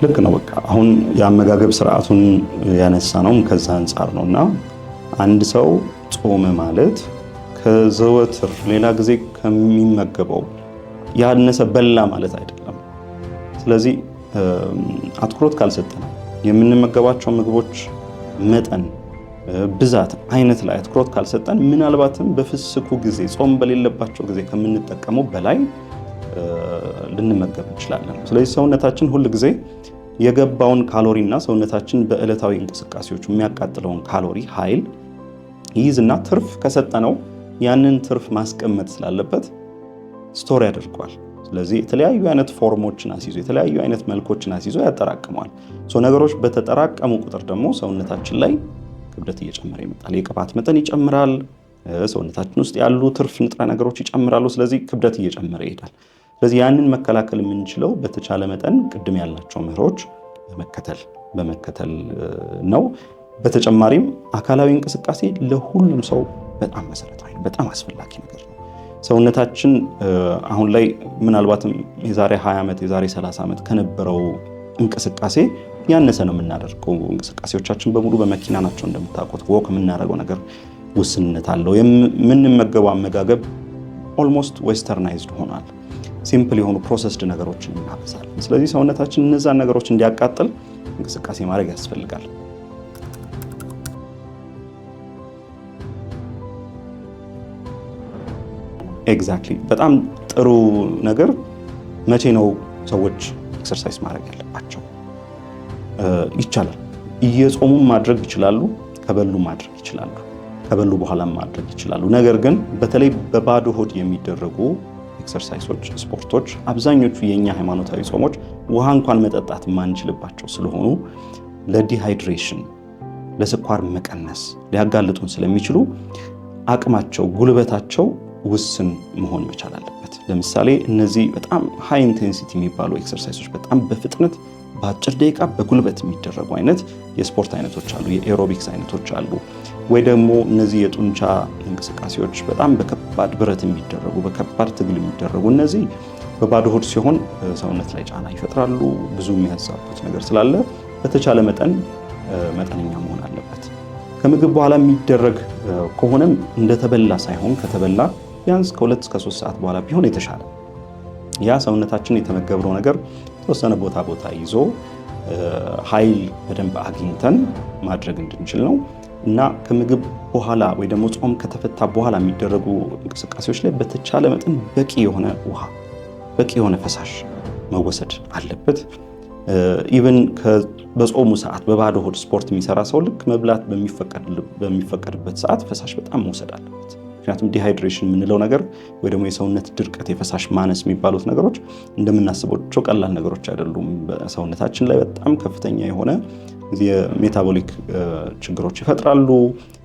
ልክ ነው። በቃ አሁን የአመጋገብ ስርዓቱን ያነሳ ነው ከዛ አንጻር ነው እና አንድ ሰው ጾመ ማለት ከዘወትር ሌላ ጊዜ ከሚመገበው ያነሰ በላ ማለት አይደለም። ስለዚህ አትኩሮት ካልሰጠነው የምንመገባቸው ምግቦች መጠን፣ ብዛት፣ አይነት ላይ አትኩሮት ካልሰጠን ምናልባትም በፍስኩ ጊዜ ጾም በሌለባቸው ጊዜ ከምንጠቀመው በላይ ልንመገብ እንችላለን። ስለዚህ ሰውነታችን ሁል ጊዜ የገባውን ካሎሪና ሰውነታችን በዕለታዊ እንቅስቃሴዎች የሚያቃጥለውን ካሎሪ ኃይል ይይዝና ትርፍ ከሰጠነው ያንን ትርፍ ማስቀመጥ ስላለበት ስቶር ያደርገዋል። ስለዚህ የተለያዩ አይነት ፎርሞችን አስይዞ የተለያዩ አይነት መልኮችን አስይዞ ያጠራቅመዋል። ነገሮች በተጠራቀሙ ቁጥር ደግሞ ሰውነታችን ላይ ክብደት እየጨመረ ይመጣል። የቅባት መጠን ይጨምራል። ሰውነታችን ውስጥ ያሉ ትርፍ ንጥረ ነገሮች ይጨምራሉ። ስለዚህ ክብደት እየጨመረ ይሄዳል። ስለዚህ ያንን መከላከል የምንችለው በተቻለ መጠን ቅድም ያላቸው ምህሮች በመከተል ነው። በተጨማሪም አካላዊ እንቅስቃሴ ለሁሉም ሰው በጣም መሰረታዊ ነው፣ በጣም አስፈላጊ ነገር ነው። ሰውነታችን አሁን ላይ ምናልባትም የዛሬ 20 ዓመት የዛሬ 30 ዓመት ከነበረው እንቅስቃሴ ያነሰ ነው የምናደርገው። እንቅስቃሴዎቻችን በሙሉ በመኪና ናቸው እንደምታውቁት። ወክ የምናደርገው ነገር ውስንነት አለው። የምንመገበው አመጋገብ ኦልሞስት ዌስተርናይዝድ ሆኗል። ሲምፕል የሆኑ ፕሮሰስድ ነገሮችን እናበዛለን። ስለዚህ ሰውነታችን እነዛን ነገሮች እንዲያቃጥል እንቅስቃሴ ማድረግ ያስፈልጋል። ኤግዛክትሊ። በጣም ጥሩ ነገር መቼ ነው ሰዎች ኤክሰርሳይዝ ማድረግ ያለባቸው? ይቻላል። እየጾሙም ማድረግ ይችላሉ፣ ከበሉ ማድረግ ይችላሉ፣ ከበሉ በኋላም ማድረግ ይችላሉ። ነገር ግን በተለይ በባዶ ሆድ የሚደረጉ ኤክሰርሳይሶች፣ ስፖርቶች አብዛኞቹ የኛ ሃይማኖታዊ ጾሞች ውሃ እንኳን መጠጣት ማንችልባቸው ስለሆኑ ለዲሃይድሬሽን፣ ለስኳር መቀነስ ሊያጋልጡን ስለሚችሉ አቅማቸው፣ ጉልበታቸው ውስን መሆን መቻል አለበት። ለምሳሌ እነዚህ በጣም ሃይ ኢንቴንሲቲ የሚባሉ ኤክሰርሳይሶች በጣም በፍጥነት በአጭር ደቂቃ በጉልበት የሚደረጉ አይነት የስፖርት አይነቶች አሉ፣ የኤሮቢክስ አይነቶች አሉ። ወይ ደግሞ እነዚህ የጡንቻ እንቅስቃሴዎች በጣም በከባድ ብረት የሚደረጉ በከባድ ትግል የሚደረጉ እነዚህ በባዶ ሆድ ሲሆን ሰውነት ላይ ጫና ይፈጥራሉ። ብዙ የሚያዛቡት ነገር ስላለ በተቻለ መጠን መጠነኛ መሆን አለበት። ከምግብ በኋላ የሚደረግ ከሆነም እንደተበላ ሳይሆን ከተበላ ቢያንስ ከ2 እስከ 3 ሰዓት በኋላ ቢሆን የተሻለ። ያ ሰውነታችን የተመገብነው ነገር የተወሰነ ቦታ ይዞ ኃይል በደንብ አግኝተን ማድረግ እንድንችል ነው። እና ከምግብ በኋላ ወይ ደግሞ ጾም ከተፈታ በኋላ የሚደረጉ እንቅስቃሴዎች ላይ በተቻለ መጠን በቂ የሆነ ውሃ፣ በቂ የሆነ ፈሳሽ መወሰድ አለበት። ኢቨን በጾሙ ሰዓት በባዶ ሆድ ስፖርት የሚሰራ ሰው ልክ መብላት በሚፈቀድበት ሰዓት ፈሳሽ በጣም መውሰድ አለበት። ምክንያቱም ዲሃይድሬሽን የምንለው ነገር ወይ ደግሞ የሰውነት ድርቀት፣ የፈሳሽ ማነስ የሚባሉት ነገሮች እንደምናስባቸው ቀላል ነገሮች አይደሉም። በሰውነታችን ላይ በጣም ከፍተኛ የሆነ የሜታቦሊክ ችግሮች ይፈጥራሉ፣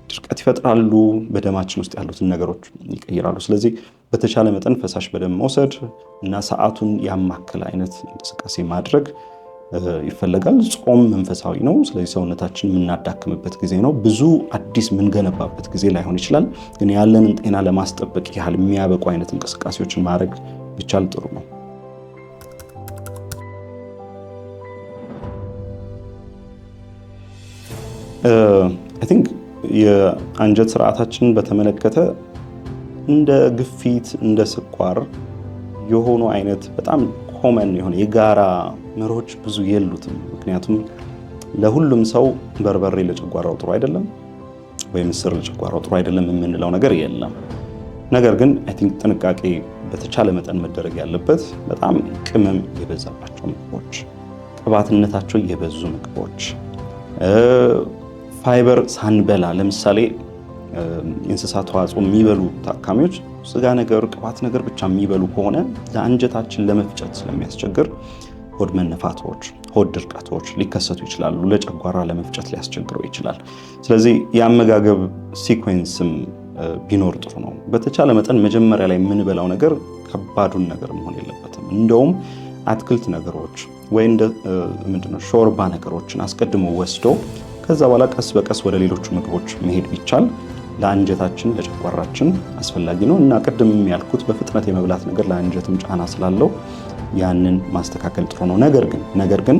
ድርቀት ይፈጥራሉ፣ በደማችን ውስጥ ያሉትን ነገሮች ይቀይራሉ። ስለዚህ በተቻለ መጠን ፈሳሽ በደንብ መውሰድ እና ሰዓቱን ያማከለ አይነት እንቅስቃሴ ማድረግ ይፈለጋል። ጾም መንፈሳዊ ነው። ስለዚህ ሰውነታችን የምናዳክምበት ጊዜ ነው። ብዙ አዲስ የምንገነባበት ጊዜ ላይሆን ይችላል። ግን ያለንን ጤና ለማስጠበቅ ያህል የሚያበቁ አይነት እንቅስቃሴዎችን ማድረግ ቢቻል ጥሩ ነው። አይ ቲንክ የአንጀት ስርዓታችንን በተመለከተ እንደ ግፊት፣ እንደ ስኳር የሆኑ አይነት በጣም ኮመን የሆነ የጋራ መርሆች ብዙ የሉትም። ምክንያቱም ለሁሉም ሰው በርበሬ ለጨጓራው ጥሩ አይደለም ወይ ምስር ለጨጓራው ጥሩ አይደለም የምንለው ነገር የለም። ነገር ግን አይ ቲንክ ጥንቃቄ በተቻለ መጠን መደረግ ያለበት በጣም ቅመም የበዛባቸው ምግቦች፣ ቅባትነታቸው የበዙ ምግቦች፣ ፋይበር ሳንበላ ለምሳሌ የእንስሳት ተዋጽኦ የሚበሉ ታካሚዎች ስጋ ነገር፣ ቅባት ነገር ብቻ የሚበሉ ከሆነ ለአንጀታችን ለመፍጨት ስለሚያስቸግር ሆድ መነፋቶች፣ ሆድ ድርቀቶች ሊከሰቱ ይችላሉ። ለጨጓራ ለመፍጨት ሊያስቸግረው ይችላል። ስለዚህ የአመጋገብ ሲኩዌንስም ቢኖር ጥሩ ነው። በተቻለ መጠን መጀመሪያ ላይ የምንበላው ነገር ከባዱን ነገር መሆን የለበትም። እንደውም አትክልት ነገሮች ወይ እንደ ሾርባ ነገሮችን አስቀድሞ ወስዶ ከዛ በኋላ ቀስ በቀስ ወደ ሌሎቹ ምግቦች መሄድ ቢቻል ለአንጀታችን ለጨጓራችን አስፈላጊ ነው። እና ቅድም ያልኩት በፍጥነት የመብላት ነገር ለአንጀትም ጫና ስላለው ያንን ማስተካከል ጥሩ ነው። ነገር ግን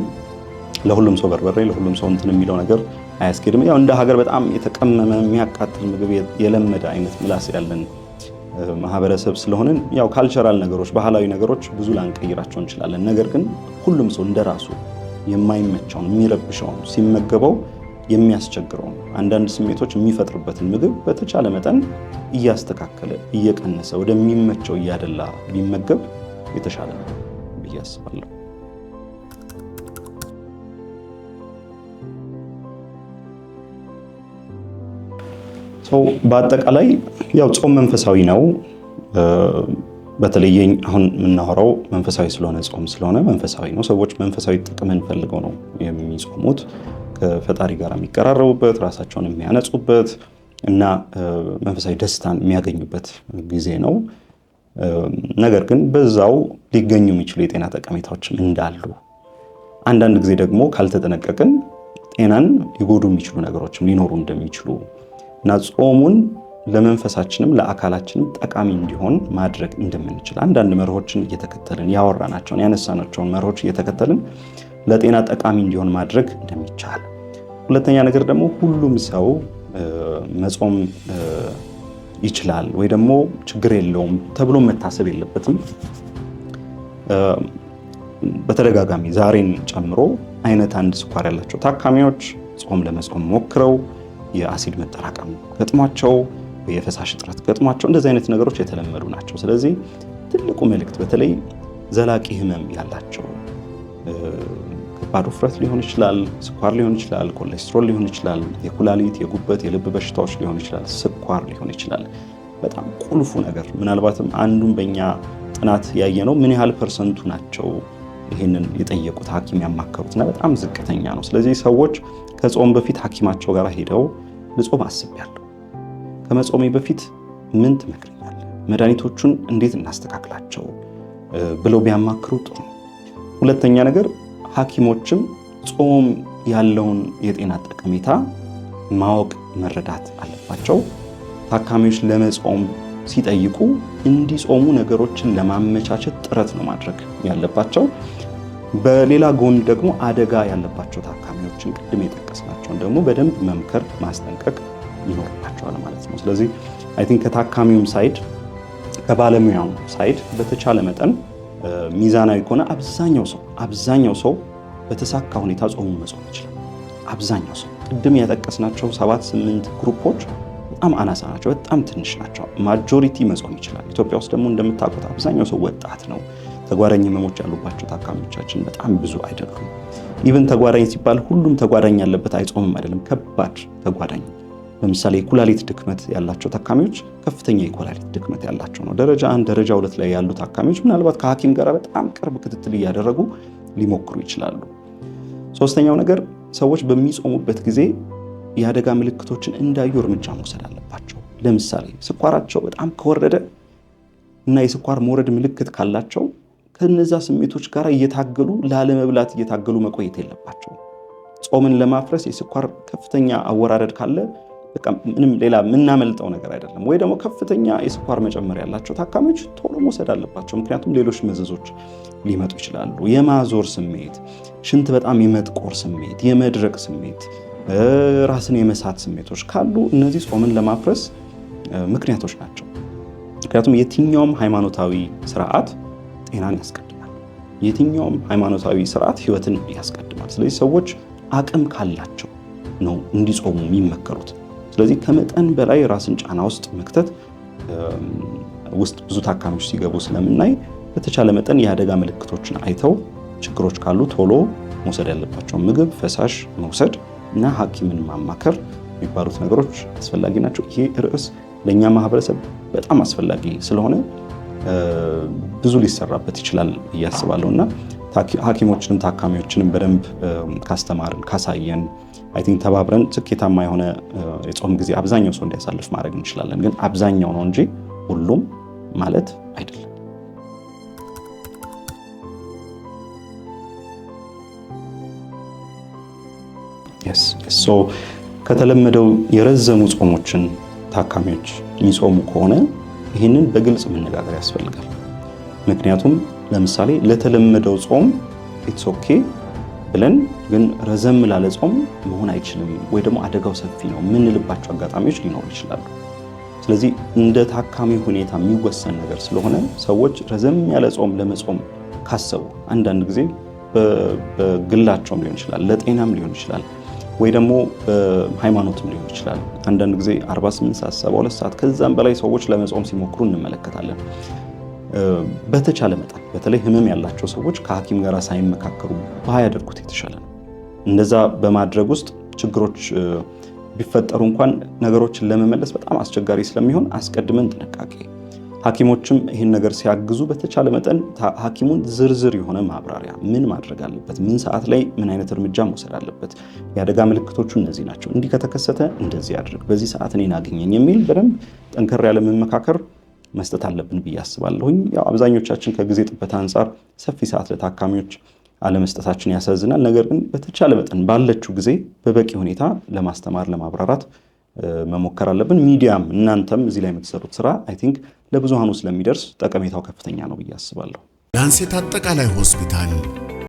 ለሁሉም ሰው በርበሬ ለሁሉም ሰው እንትን የሚለው ነገር አያስኬድም። ያው እንደ ሀገር በጣም የተቀመመ የሚያቃጥል ምግብ የለመደ አይነት ምላስ ያለን ማህበረሰብ ስለሆንን ያው ካልቸራል ነገሮች፣ ባህላዊ ነገሮች ብዙ ላንቀይራቸው እንችላለን። ነገር ግን ሁሉም ሰው እንደራሱ የማይመቸውን የሚረብሸውን ሲመገበው የሚያስቸግረውን አንዳንድ ስሜቶች የሚፈጥርበትን ምግብ በተቻለ መጠን እያስተካከለ እየቀነሰ ወደሚመቸው እያደላ ቢመገብ የተሻለ ነው ብዬ አስባለሁ። በአጠቃላይ ያው ጾም መንፈሳዊ ነው። በተለይ አሁን የምናወራው መንፈሳዊ ስለሆነ ጾም ስለሆነ መንፈሳዊ ነው። ሰዎች መንፈሳዊ ጥቅምን ፈልገው ነው የሚጾሙት። ከፈጣሪ ጋር የሚቀራረቡበት፣ ራሳቸውን የሚያነጹበት እና መንፈሳዊ ደስታን የሚያገኙበት ጊዜ ነው። ነገር ግን በዛው ሊገኙ የሚችሉ የጤና ጠቀሜታዎችም እንዳሉ፣ አንዳንድ ጊዜ ደግሞ ካልተጠነቀቅን ጤናን ሊጎዱ የሚችሉ ነገሮችም ሊኖሩ እንደሚችሉ እና ጾሙን ለመንፈሳችንም ለአካላችንም ጠቃሚ እንዲሆን ማድረግ እንደምንችል አንዳንድ መርሆችን እየተከተልን ያወራናቸውን ያነሳናቸውን መርሆች እየተከተልን ለጤና ጠቃሚ እንዲሆን ማድረግ እንደሚቻል፣ ሁለተኛ ነገር ደግሞ ሁሉም ሰው መጾም ይችላል ወይ ደግሞ ችግር የለውም ተብሎ መታሰብ የለበትም። በተደጋጋሚ ዛሬን ጨምሮ አይነት 1 ስኳር ያላቸው ታካሚዎች ጾም ለመጾም ሞክረው የአሲድ መጠራቀም ገጥሟቸው፣ የፈሳሽ እጥረት ገጥሟቸው እንደዚህ አይነት ነገሮች የተለመዱ ናቸው። ስለዚህ ትልቁ መልእክት በተለይ ዘላቂ ህመም ያላቸው ከባድ ውፍረት ሊሆን ይችላል፣ ስኳር ሊሆን ይችላል፣ ኮሌስትሮል ሊሆን ይችላል፣ የኩላሊት የጉበት የልብ በሽታዎች ሊሆን ይችላል፣ ስኳር ሊሆን ይችላል። በጣም ቁልፉ ነገር ምናልባትም አንዱን በእኛ ጥናት ያየነው ምን ያህል ፐርሰንቱ ናቸው ይህንን የጠየቁት ሐኪም ያማከሩትና በጣም ዝቅተኛ ነው። ስለዚህ ሰዎች ከጾም በፊት ሐኪማቸው ጋር ሄደው ልጾም አስቤያለሁ፣ ከመጾሜ በፊት ምን ትመክረኛለህ፣ መድኃኒቶቹን እንዴት እናስተካክላቸው ብለው ቢያማክሩ ጥሩ ነው። ሁለተኛ ነገር ሐኪሞችም ጾም ያለውን የጤና ጠቀሜታ ማወቅ መረዳት አለባቸው። ታካሚዎች ለመጾም ሲጠይቁ እንዲጾሙ ነገሮችን ለማመቻቸት ጥረት ነው ማድረግ ያለባቸው። በሌላ ጎን ደግሞ አደጋ ያለባቸው ታካሚዎችን ቅድም የጠቀስናቸውን ደግሞ በደንብ መምከር ማስጠንቀቅ ይኖርባቸዋል ማለት ነው። ስለዚህ አይ ቲንክ ከታካሚውም ሳይድ ከባለሙያውም ሳይድ በተቻለ መጠን ሚዛናዊ ከሆነ አብዛኛው ሰው በተሳካ ሁኔታ ጾሙን መጾም ይችላል። አብዛኛው ሰው ቅድም ያጠቀስናቸው 7-8 ግሩፖች በጣም አናሳ ናቸው፣ በጣም ትንሽ ናቸው። ማጆሪቲ መጾም ይችላል። ኢትዮጵያ ውስጥ ደግሞ እንደምታውቁት አብዛኛው ሰው ወጣት ነው። ተጓዳኝ ህመሞች ያሉባቸው ታካሚዎቻችን በጣም ብዙ አይደሉም። ኢቭን ተጓዳኝ ሲባል ሁሉም ተጓዳኝ ያለበት አይጾምም አይደለም። ከባድ ተጓዳኝ ለምሳሌ የኩላሊት ድክመት ያላቸው ታካሚዎች ከፍተኛ የኩላሊት ድክመት ያላቸው ነው። ደረጃ 1 ደረጃ 2 ላይ ያሉ ታካሚዎች ምናልባት ከሐኪም ጋር በጣም ቅርብ ክትትል እያደረጉ ሊሞክሩ ይችላሉ። ሶስተኛው ነገር ሰዎች በሚጾሙበት ጊዜ የአደጋ ምልክቶችን እንዳዩ እርምጃ መውሰድ አለባቸው። ለምሳሌ ስኳራቸው በጣም ከወረደ እና የስኳር መውረድ ምልክት ካላቸው ከነዛ ስሜቶች ጋር እየታገሉ ላለመብላት እየታገሉ መቆየት የለባቸው። ጾምን ለማፍረስ የስኳር ከፍተኛ አወራረድ ካለ በቃ ምንም ሌላ የምናመልጠው ነገር አይደለም። ወይ ደግሞ ከፍተኛ የስኳር መጨመር ያላቸው ታካሚዎች ቶሎ መውሰድ አለባቸው። ምክንያቱም ሌሎች መዘዞች ሊመጡ ይችላሉ። የማዞር ስሜት፣ ሽንት በጣም የመጥቆር ስሜት፣ የመድረቅ ስሜት፣ ራስን የመሳት ስሜቶች ካሉ እነዚህ ጾምን ለማፍረስ ምክንያቶች ናቸው። ምክንያቱም የትኛውም ሃይማኖታዊ ስርዓት ጤናን ያስቀድማል። የትኛውም ሃይማኖታዊ ስርዓት ህይወትን ያስቀድማል። ስለዚህ ሰዎች አቅም ካላቸው ነው እንዲጾሙ የሚመከሩት። ስለዚህ ከመጠን በላይ ራስን ጫና ውስጥ መክተት ውስጥ ብዙ ታካሚዎች ሲገቡ ስለምናይ በተቻለ መጠን የአደጋ ምልክቶችን አይተው ችግሮች ካሉ ቶሎ መውሰድ ያለባቸው ምግብ፣ ፈሳሽ መውሰድ እና ሐኪምን ማማከር የሚባሉት ነገሮች አስፈላጊ ናቸው። ይሄ ርዕስ ለእኛ ማህበረሰብ በጣም አስፈላጊ ስለሆነ ብዙ ሊሰራበት ይችላል እያስባለሁ እና ሐኪሞችንም ታካሚዎችንም በደንብ ካስተማርን ካሳየን አይ ቲንክ ተባብረን ስኬታማ የሆነ የጾም ጊዜ አብዛኛው ሰው እንዲያሳልፍ ማድረግ እንችላለን። ግን አብዛኛው ነው እንጂ ሁሉም ማለት አይደለም። ከተለመደው የረዘሙ ጾሞችን ታካሚዎች የሚጾሙ ከሆነ ይህንን በግልጽ መነጋገር ያስፈልጋል። ምክንያቱም ለምሳሌ ለተለመደው ጾም ኢትስ ኦኬ ብለን ግን ረዘም ላለ ጾም መሆን አይችልም ወይ ደግሞ አደጋው ሰፊ ነው የምንልባቸው አጋጣሚዎች ሊኖሩ ይችላሉ። ስለዚህ እንደ ታካሚ ሁኔታ የሚወሰን ነገር ስለሆነ ሰዎች ረዘም ያለ ጾም ለመጾም ካሰቡ አንዳንድ ጊዜ በግላቸውም ሊሆን ይችላል፣ ለጤናም ሊሆን ይችላል፣ ወይ ደግሞ በሃይማኖትም ሊሆን ይችላል። አንዳንድ ጊዜ 48 ሰዓት 72 ሰዓት ከዛም በላይ ሰዎች ለመጾም ሲሞክሩ እንመለከታለን። በተቻለ መጠን በተለይ ህመም ያላቸው ሰዎች ከሐኪም ጋር ሳይመካከሩ ባያደርጉት የተሻለ ነው። እንደዛ በማድረግ ውስጥ ችግሮች ቢፈጠሩ እንኳን ነገሮችን ለመመለስ በጣም አስቸጋሪ ስለሚሆን አስቀድመን ጥንቃቄ፣ ሐኪሞችም ይህን ነገር ሲያግዙ በተቻለ መጠን ሐኪሙን ዝርዝር የሆነ ማብራሪያ ምን ማድረግ አለበት፣ ምን ሰዓት ላይ ምን አይነት እርምጃ መውሰድ አለበት፣ የአደጋ ምልክቶቹ እነዚህ ናቸው፣ እንዲህ ከተከሰተ እንደዚህ አድርግ፣ በዚህ ሰዓት እኔን አገኘኝ የሚል በደንብ ጠንከር ያለ መመካከር መስጠት አለብን ብዬ አስባለሁኝ። ያው አብዛኞቻችን ከጊዜ ጥበት አንጻር ሰፊ ሰዓት ለታካሚዎች አለመስጠታችን ያሳዝናል። ነገር ግን በተቻለ መጠን ባለችው ጊዜ በበቂ ሁኔታ ለማስተማር ለማብራራት መሞከር አለብን። ሚዲያም እናንተም እዚህ ላይ የምትሰሩት ስራ አይ ቲንክ ለብዙሃኑ ስለሚደርስ ጠቀሜታው ከፍተኛ ነው ብዬ አስባለሁ። ላንሴት አጠቃላይ ሆስፒታል